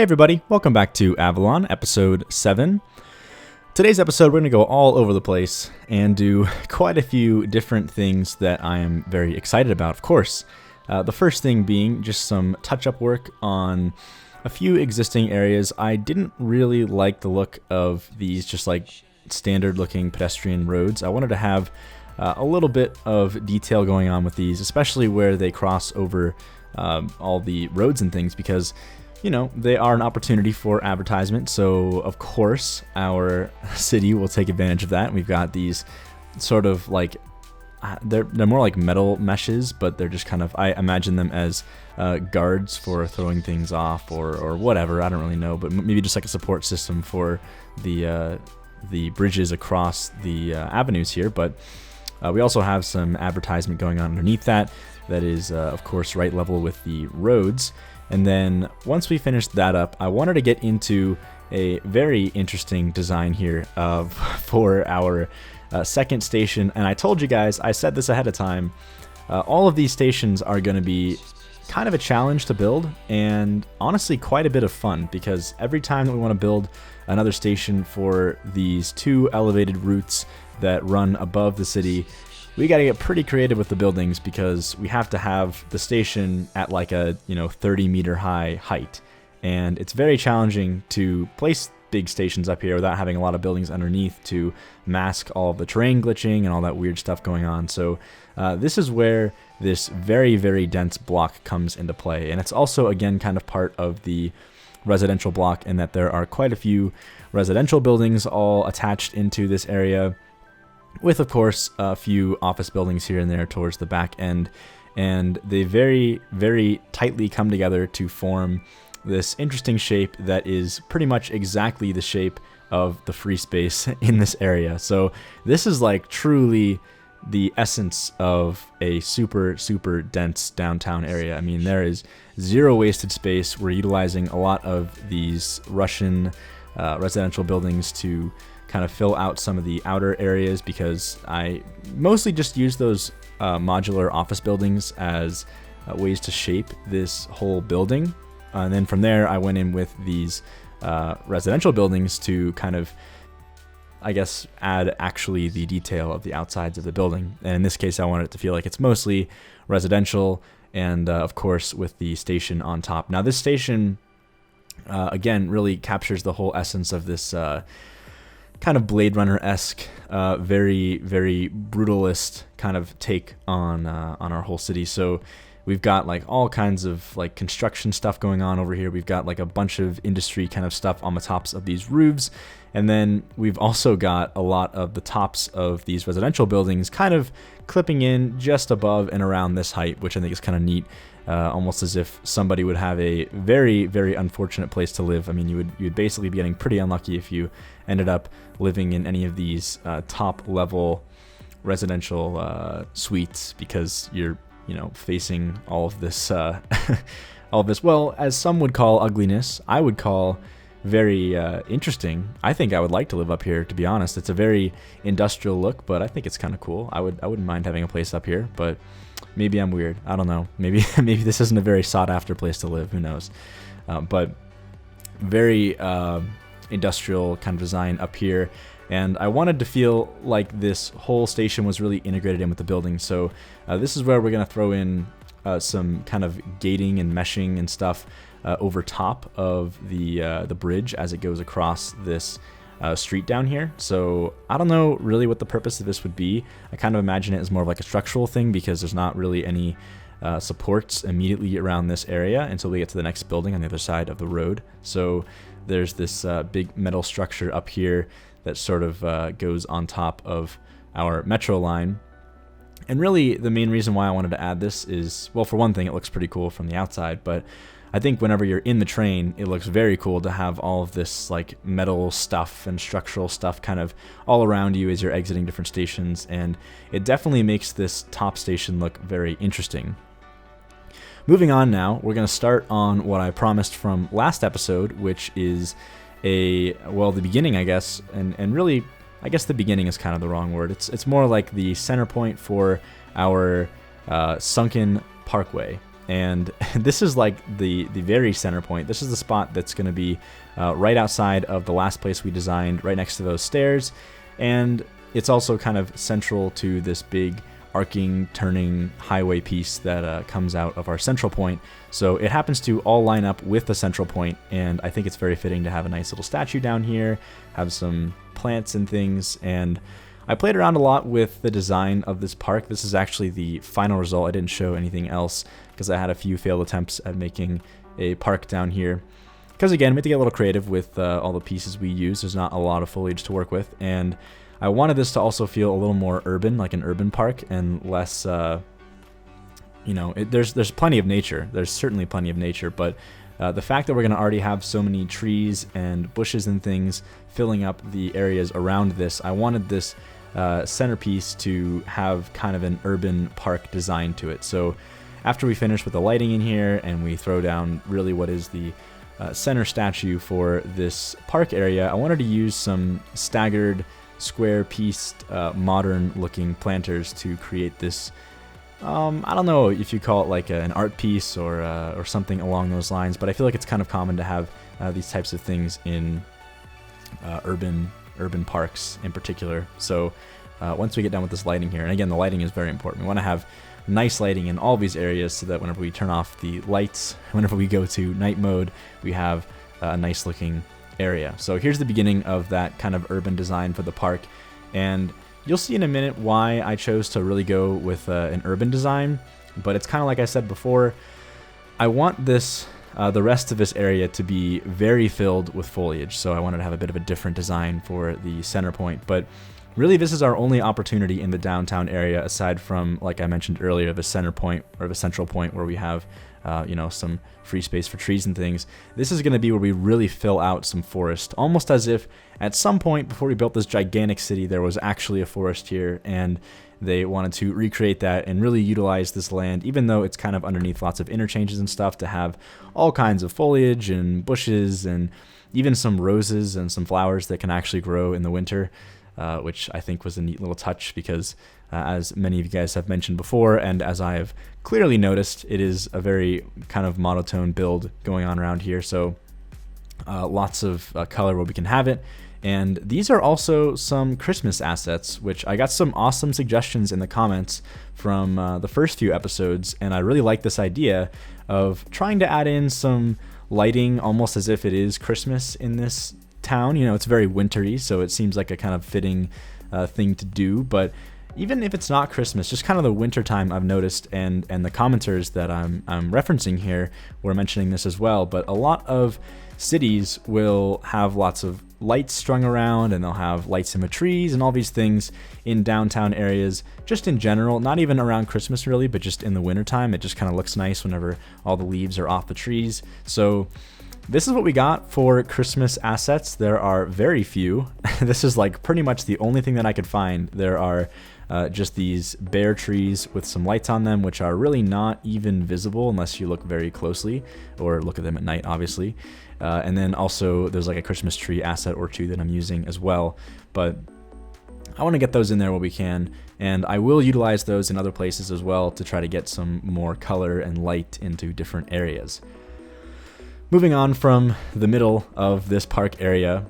everybody, welcome back to Avalon, episode 7. Today's episode, we're going to go all over the place and do quite a few different things that I am very excited about, of course. The first thing being just some touch-up work on a few existing areas. I didn't really like the look of these just like standard-looking pedestrian roads. I wanted to have a little bit of detail going on with these, especially where they cross over all the roads and things, because you know, they are an opportunity for advertisement, so of course our city will take advantage of that. We've got these sort of like, they're more like metal meshes, but they're just kind of, I imagine them as guards for throwing things off or whatever, I don't really know, but maybe just like a support system for the bridges across the avenues here. But we also have some advertisement going on underneath that is of course right level with the roads. And then once we finished that up, I wanted to get into a very interesting design here for our second station. And I told you guys, I said this ahead of time, all of these stations are going to be kind of a challenge to build and honestly quite a bit of fun, because every time that we want to build another station for these two elevated routes that run above the city, we got to get pretty creative with the buildings, because we have to have the station at like a 30-meter high height, and it's very challenging to place big stations up here without having a lot of buildings underneath to mask all of the terrain glitching and all that weird stuff going on. So this is where this very, very dense block comes into play, and it's also again kind of part of the residential block in that there are quite a few residential buildings all attached into this area, with of course a few office buildings here and there towards the back end, and they very, very tightly come together to form this interesting shape that is pretty much exactly the shape of the free space in this area. So this is like truly the essence of a super, super dense downtown area. I mean, there is zero wasted space. We're utilizing a lot of these Russian residential buildings to kind of fill out some of the outer areas, because I mostly just use those modular office buildings as ways to shape this whole building. And then from there, I went in with these residential buildings to kind of, I guess, add actually the detail of the outsides of the building. And in this case, I wanted it to feel like it's mostly residential, and of course with the station on top. Now this station, again, really captures the whole essence of this kind of Blade Runner-esque, very, very brutalist kind of take on our whole city. So we've got like all kinds of like construction stuff going on over here. We've got like a bunch of industry kind of stuff on the tops of these roofs. And then we've also got a lot of the tops of these residential buildings kind of clipping in just above and around this height, which I think is kind of neat. Almost as if somebody would have a very, very unfortunate place to live. I mean, you would basically be getting pretty unlucky if you ended up living in any of these top level residential suites, because you're facing all of this all of this, well, as some would call ugliness, I would call very interesting. I think I would like to live up here, to be honest. It's a very industrial look, but I think it's kind of cool. I wouldn't mind having a place up here, but maybe I'm weird. I don't know. Maybe this isn't a very sought after place to live. Who knows? But very industrial kind of design up here. And I wanted to feel like this whole station was really integrated in with the building. So this is where we're going to throw in some kind of gating and meshing and stuff over top of the bridge as it goes across this street down here. So I don't know really what the purpose of this would be. I kind of imagine it as more of like a structural thing, because there's not really any supports immediately around this area until we get to the next building on the other side of the road. So there's this big metal structure up here that sort of goes on top of our metro line. And really the main reason why I wanted to add this is, well, for one thing, it looks pretty cool from the outside, but I think whenever you're in the train, it looks very cool to have all of this like metal stuff and structural stuff kind of all around you as you're exiting different stations, and it definitely makes this top station look very interesting. Moving on now, we're going to start on what I promised from last episode, which is the beginning, I guess, and really, I guess the beginning is kind of the wrong word. It's more like the center point for our sunken parkway. And this is like the very center point. This is the spot that's going to be right outside of the last place we designed, right next to those stairs. And it's also kind of central to this big arcing, turning highway piece that comes out of our central point. So it happens to all line up with the central point, and I think it's very fitting to have a nice little statue down here, have some plants and things. And I played around a lot with the design of this park. This is actually the final result. I didn't show anything else because I had a few failed attempts at making a park down here. Because again, we have to get a little creative with all the pieces we use. There's not a lot of foliage to work with, and I wanted this to also feel a little more urban, like an urban park, and less, there's plenty of nature. There's certainly plenty of nature, but the fact that we're going to already have so many trees and bushes and things filling up the areas around this, I wanted this centerpiece to have kind of an urban park design to it. So after we finish with the lighting in here and we throw down really what is the center statue for this park area, I wanted to use some staggered square-pieced, modern-looking planters to create this. I don't know if you call it like an art piece or something along those lines, but I feel like it's kind of common to have these types of things in urban parks in particular. So once we get done with this lighting here, and again, the lighting is very important. We want to have nice lighting in all these areas so that whenever we turn off the lights, whenever we go to night mode, we have a nice-looking area. So here's the beginning of that kind of urban design for the park, and you'll see in a minute why I chose to really go with an urban design. But it's kind of like I said before, I want this the rest of this area to be very filled with foliage, so I wanted to have a bit of a different design for the center point. But really, this is our only opportunity in the downtown area, aside from, like I mentioned earlier, the center point or the central point where we have some free space for trees and things. This is going to be where we really fill out some forest, almost as if at some point before we built this gigantic city, there was actually a forest here, and they wanted to recreate that and really utilize this land, even though it's kind of underneath lots of interchanges and stuff, to have all kinds of foliage and bushes and even some roses and some flowers that can actually grow in the winter, which I think was a neat little touch because as many of you guys have mentioned before, and as I have clearly noticed, it is a very kind of monotone build going on around here. So lots of color where we can have it. And these are also some Christmas assets, which I got some awesome suggestions in the comments from the first few episodes. And I really like this idea of trying to add in some lighting almost as if it is Christmas in this town. It's very wintry, so it seems like a kind of fitting thing to do. But even if it's not Christmas, just kind of the winter time, I've noticed, and the commenters that I'm referencing here were mentioning this as well. But a lot of cities will have lots of lights strung around, and they'll have lights in the trees and all these things in downtown areas, just in general, not even around Christmas really, but just in the wintertime. It just kind of looks nice whenever all the leaves are off the trees. So this is what we got for Christmas assets. There are very few. This is like pretty much the only thing that I could find. There are just these bare trees with some lights on them, which are really not even visible unless you look very closely or look at them at night, obviously. And then also there's like a Christmas tree asset or two that I'm using as well. But I want to get those in there where we can, and I will utilize those in other places as well to try to get some more color and light into different areas. Moving on from the middle of this park area,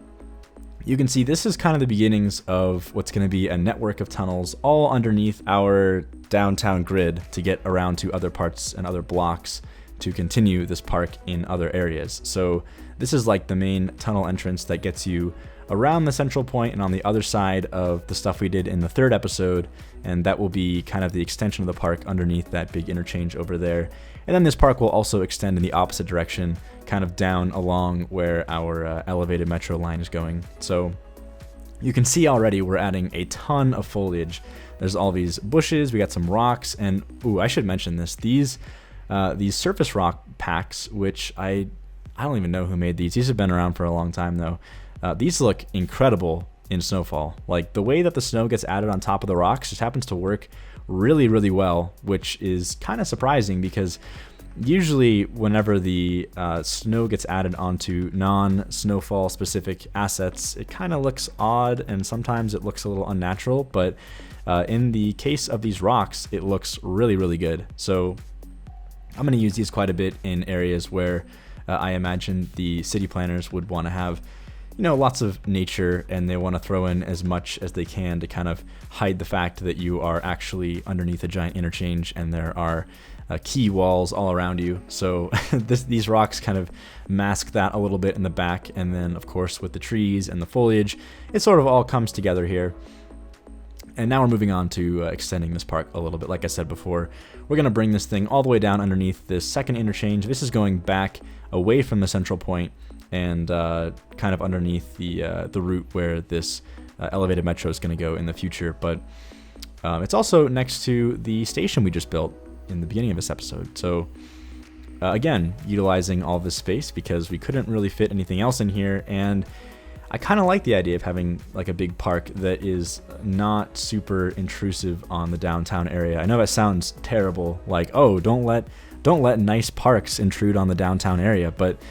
you can see this is kind of the beginnings of what's going to be a network of tunnels all underneath our downtown grid to get around to other parts and other blocks to continue this park in other areas. So this is like the main tunnel entrance that gets you around the central point and on the other side of the stuff we did in the third episode, and that will be kind of the extension of the park underneath that big interchange over there. And then this park will also extend in the opposite direction, kind of down along where our elevated metro line is going. So you can see already we're adding a ton of foliage. There's all these bushes, we got some rocks, and ooh, I should mention this. These surface rock packs, which I don't even know who made these. These have been around for a long time though. These look incredible in snowfall. Like the way that the snow gets added on top of the rocks just happens to work really, really well, which is kind of surprising because usually whenever the snow gets added onto non-snowfall specific assets, it kind of looks odd and sometimes it looks a little unnatural, but in the case of these rocks, it looks really, really good. So I'm going to use these quite a bit in areas where I imagine the city planners would want to have, lots of nature, and they want to throw in as much as they can to kind of hide the fact that you are actually underneath a giant interchange and there are key walls all around you. So these rocks kind of mask that a little bit in the back, and then of course with the trees and the foliage, it sort of all comes together here. And now we're moving on to extending this park a little bit. Like I said before, we're going to bring this thing all the way down underneath this second interchange. This is going back away from the central point and kind of underneath the route where this elevated metro is going to go in the future. But it's also next to the station we just built in the beginning of this episode. So again, utilizing all this space because we couldn't really fit anything else in here, and I kind of like the idea of having like a big park that is not super intrusive on the downtown area. I know that sounds terrible, like, oh, don't let nice parks intrude on the downtown area, but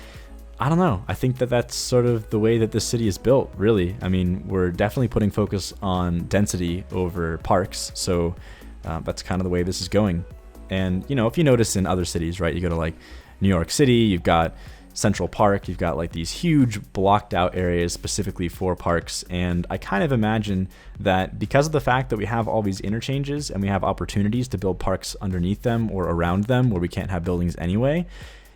I don't know. I think that that's sort of the way that this city is built, really. I mean, we're definitely putting focus on density over parks, so that's kind of the way this is going. And, if you notice in other cities, right, you go to like New York City, you've got Central Park, you've got like these huge blocked out areas specifically for parks, and I kind of imagine that because of the fact that we have all these interchanges and we have opportunities to build parks underneath them or around them where we can't have buildings anyway,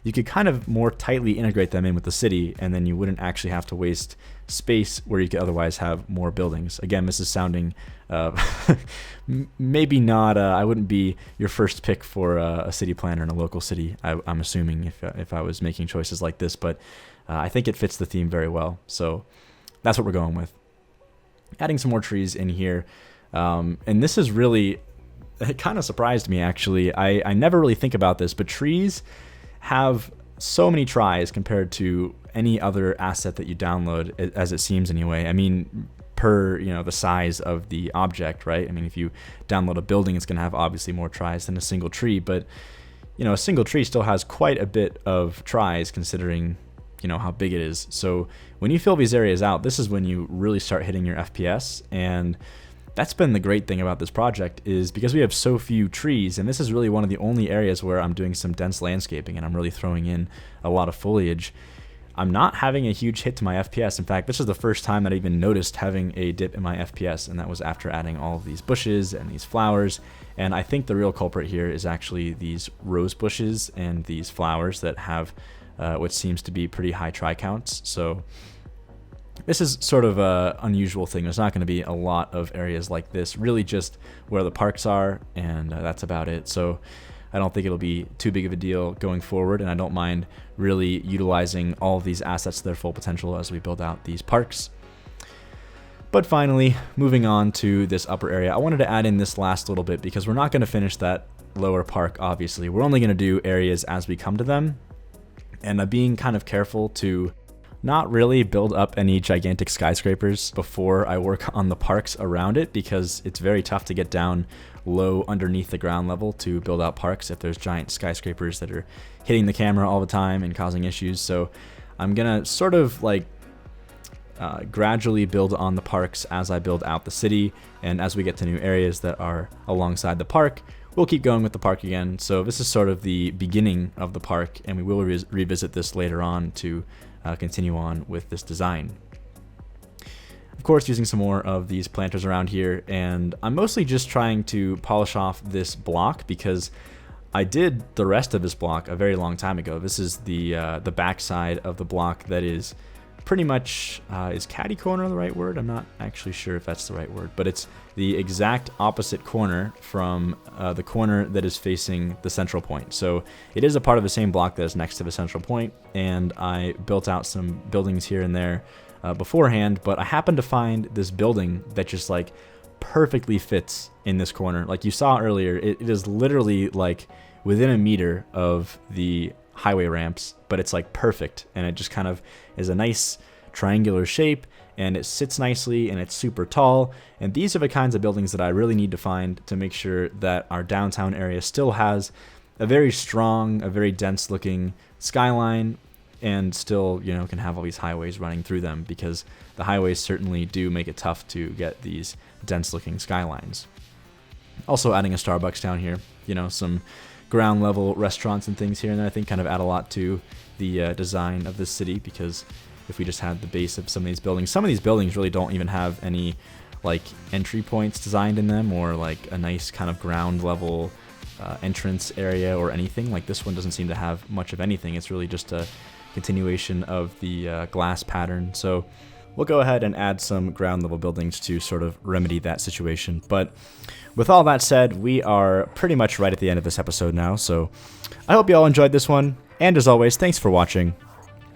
you could kind of more tightly integrate them in with the city, and then you wouldn't actually have to waste space where you could otherwise have more buildings. Again, this is sounding maybe not, I wouldn't be your first pick for a city planner in a local city, I'm assuming, if I was making choices like this, but I think it fits the theme very well. So that's what we're going with. Adding some more trees in here. And this is really, it kind of surprised me actually. I never really think about this, but trees have so many tries compared to any other asset that you download, as it seems anyway. I mean, per the size of the object, right? I mean, if you download a building, it's going to have obviously more tries than a single tree, but a single tree still has quite a bit of tries considering how big it is. So when you fill these areas out, this is when you really start hitting your FPS, and that's been the great thing about this project, is because we have so few trees, and this is really one of the only areas where I'm doing some dense landscaping and I'm really throwing in a lot of foliage. I'm not having a huge hit to my FPS. In fact, this is the first time that I even noticed having a dip in my FPS, and that was after adding all of these bushes and these flowers. And I think the real culprit here is actually these rose bushes and these flowers that have what seems to be pretty high try counts. So this is sort of a unusual thing. There's not going to be a lot of areas like this, really just where the parks are, and that's about it. So I don't think it'll be too big of a deal going forward, and I don't mind really utilizing all of these assets to their full potential as we build out these parks. But finally, moving on to this upper area, I wanted to add in this last little bit because we're not going to finish that lower park, obviously. We're only going to do areas as we come to them, and I'm being kind of careful to not really build up any gigantic skyscrapers before I work on the parks around it, because it's very tough to get down low underneath the ground level to build out parks if there's giant skyscrapers that are hitting the camera all the time and causing issues. So I'm gonna sort of like gradually build on the parks as I build out the city, and as we get to new areas that are alongside the park, we'll keep going with the park again. So this is sort of the beginning of the park, and we will revisit this later on to continue on with this design. Of course, using some more of these planters around here, and I'm mostly just trying to polish off this block because I did the rest of this block a very long time ago. This is the back side of the block that is pretty much, is catty corner the right word? I'm not actually sure if that's the right word, but it's the exact opposite corner from the corner that is facing the central point. So it is a part of the same block that is next to the central point, and I built out some buildings here and there beforehand, but I happened to find this building that just like perfectly fits in this corner. Like you saw earlier, it is literally like within a meter of the highway ramps, but it's like perfect, and it just kind of is a nice triangular shape, and it sits nicely, and it's super tall. And these are the kinds of buildings that I really need to find to make sure that our downtown area still has a very strong, a very dense looking skyline, and still, you know, can have all these highways running through them, because the highways certainly do make it tough to get these dense looking skylines. Also adding a Starbucks down here, you know, some ground level restaurants and things here and there, I think kind of add a lot to the design of this city, because if we just had the base of some of these buildings really don't even have any like entry points designed in them, or like a nice kind of ground level entrance area or anything. Like this one doesn't seem to have much of anything. It's really just a continuation of the glass pattern. So we'll go ahead and add some ground level buildings to sort of remedy that situation. But with all that said, we are pretty much right at the end of this episode now. So I hope you all enjoyed this one. And as always, thanks for watching,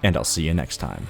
and I'll see you next time.